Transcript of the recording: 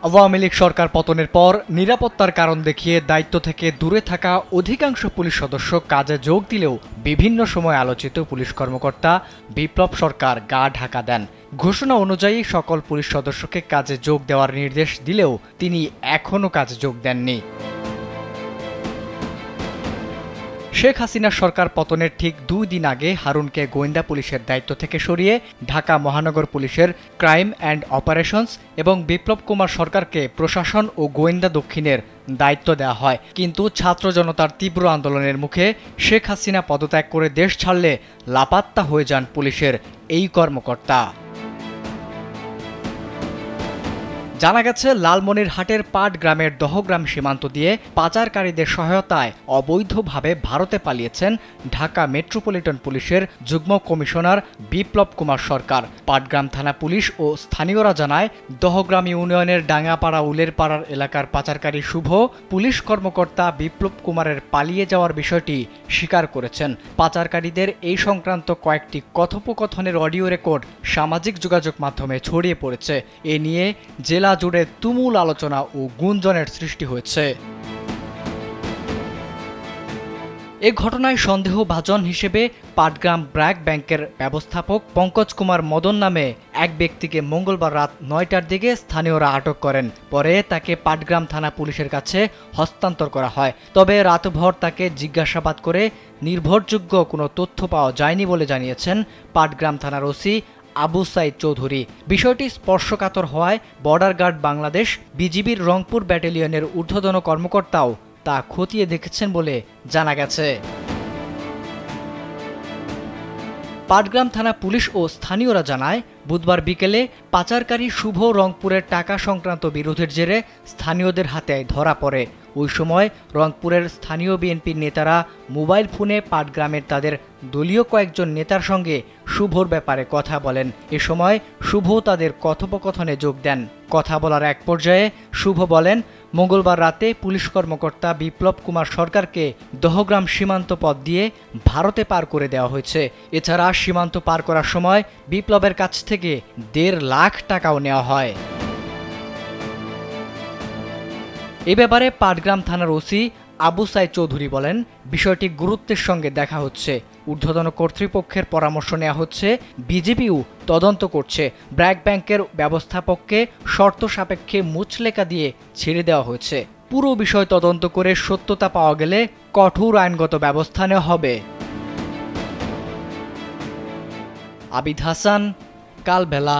আওয়ামী লীগ সরকার পতনের পর নিরাপত্তার কারণ দেখিয়ে দায়িত্ব থেকে দূরে থাকা অধিকাংশ পুলিশ সদস্য কাজে যোগ দিলেও বিভিন্ন সময় আলোচিত পুলিশ কর্মকর্তা বিপ্লব সরকার গা ঢাকা দেন। ঘোষণা অনুযায়ী সকল পুলিশ সদস্যকে কাজে যোগ দেওয়ার নির্দেশ দিলেও তিনি এখনও কাজে যোগ দেননি। শেখ হাসিনার সরকার পতনের ঠিক 2 দিন আগে হারুনকে গোয়েন্দা পুলিশের দায়িত্ব থেকে সরিয়ে ঢাকা মহানগর পুলিশের ক্রাইম অ্যান্ড অপারেশনস এবং বিপ্লব কুমার সরকারকে প্রশাসন ও গোয়েন্দা দক্ষিণের দায়িত্ব দেওয়া হয়। কিন্তু ছাত্র জনতার তীব্র আন্দোলনের মুখে শেখ হাসিনা পদত্যাগ করে দেশ ছাড়লে লাপাত্তা হয়ে যান পুলিশের এই কর্মকর্তা। জানা গেছে, লালমনিরহাটের পাটগ্রামের দহগ্রাম সীমান্ত দিয়ে পাচারকারীদের সহায়তায় অবৈধভাবে ভারতে পালিয়েছেন ঢাকা মেট্রোপলিটন পুলিশের যুগ্ম কমিশনার বিপ্লব কুমার সরকার। পাটগ্রাম থানা পুলিশ ও স্থানীয়রা জানায়, দহগ্রাম ইউনিয়নের ডাঙ্গাপাড়া উলেরপাড়ার এলাকার পাচারকারী শুভ পুলিশ কর্মকর্তা বিপ্লব কুমারের পালিয়ে যাওয়ার বিষয়টি স্বীকার করেছেন। পাচারকারীদের এই সংক্রান্ত কয়েকটি কথোপকথনের অডিও রেকর্ড সামাজিক যোগাযোগ মাধ্যমে ছড়িয়ে পড়েছে। এ নিয়ে জেলা জুড়ে তুমুল আলোচনা ও গুঞ্জনের সৃষ্টি হয়েছে। এ ঘটনায় সন্দেহভাজন হিসেবে পাটগ্রাম ব্র্যাক ব্যাংকের ব্যবস্থাপক পঙ্কজ কুমার মদন নামে এক ব্যক্তিকে মঙ্গলবার রাত 9টার দিকে স্থানীয়রা আটক করেন। পরে তাকে পাটগ্রাম থানা পুলিশের কাছে হস্তান্তর করা হয়। তবে রাতভর তাকে জিজ্ঞাসাবাদ করে নির্ভরযোগ্য কোনো তথ্য পাওয়া যায়নি বলে জানিয়েছেন পাটগ্রাম থানার ওসি আবু সাইদ চৌধুরী। বিষয়টি স্পর্শকাতর হওয়ায় বর্ডার গার্ড বাংলাদেশ বিজিবির রংপুর ব্যাটালিয়নের ঊর্ধ্বতন কর্মকর্তাও তা খতিয়ে দেখেছেন বলে জানা গেছে। পাটগ্রাম থানা পুলিশ ও স্থানীয়রা জানায়, বুধবার বিকেলে পাচারকারী শুভ রংপুরের টাকা সংক্রান্ত বিরোধের জেরে স্থানীয়দের হাতে ধরা পড়ে। ওই সময় রংপুরের স্থানীয় বিএনপির নেতারা মোবাইল ফোনে পাটগ্রামের তাদের দলীয় কয়েকজন নেতার সঙ্গে শুভর ব্যাপারে কথা বলেন। এ সময় শুভ তাদের কথোপকথনে যোগ দেন। কথা বলার এক পর্যায়ে শুভ বলেন, মঙ্গলবার রাতে পুলিশ কর্মকর্তা বিপ্লব কুমার সরকারকে দহগ্রাম সীমান্ত পথ দিয়ে ভারতে পার করে দেওয়া হয়েছে। এছাড়া সীমান্ত পার করার সময় বিপ্লবের কাছ থেকে 1.5 লাখ টাকাও নেওয়া হয়। এ ব্যাপারে পাটগ্রাম থানার ওসি আবু সাইদ চৌধুরী বলেন, বিষয়টি গুরুত্বের সঙ্গে দেখা হচ্ছে। ঊর্ধ্বতন কর্তৃপক্ষের পরামর্শ নেওয়া হচ্ছে। বিজিবিও তদন্ত করছে। ব্র্যাক ব্যাংকের ব্যবস্থাপককে শর্ত সাপেক্ষে মুচলেকা দিয়ে ছেড়ে দেওয়া হয়েছে। পুরো বিষয় তদন্ত করে সত্যতা পাওয়া গেলে কঠোর আইনগত ব্যবস্থা নেওয়া হবে। আবিদ হাসান, কালবেলা।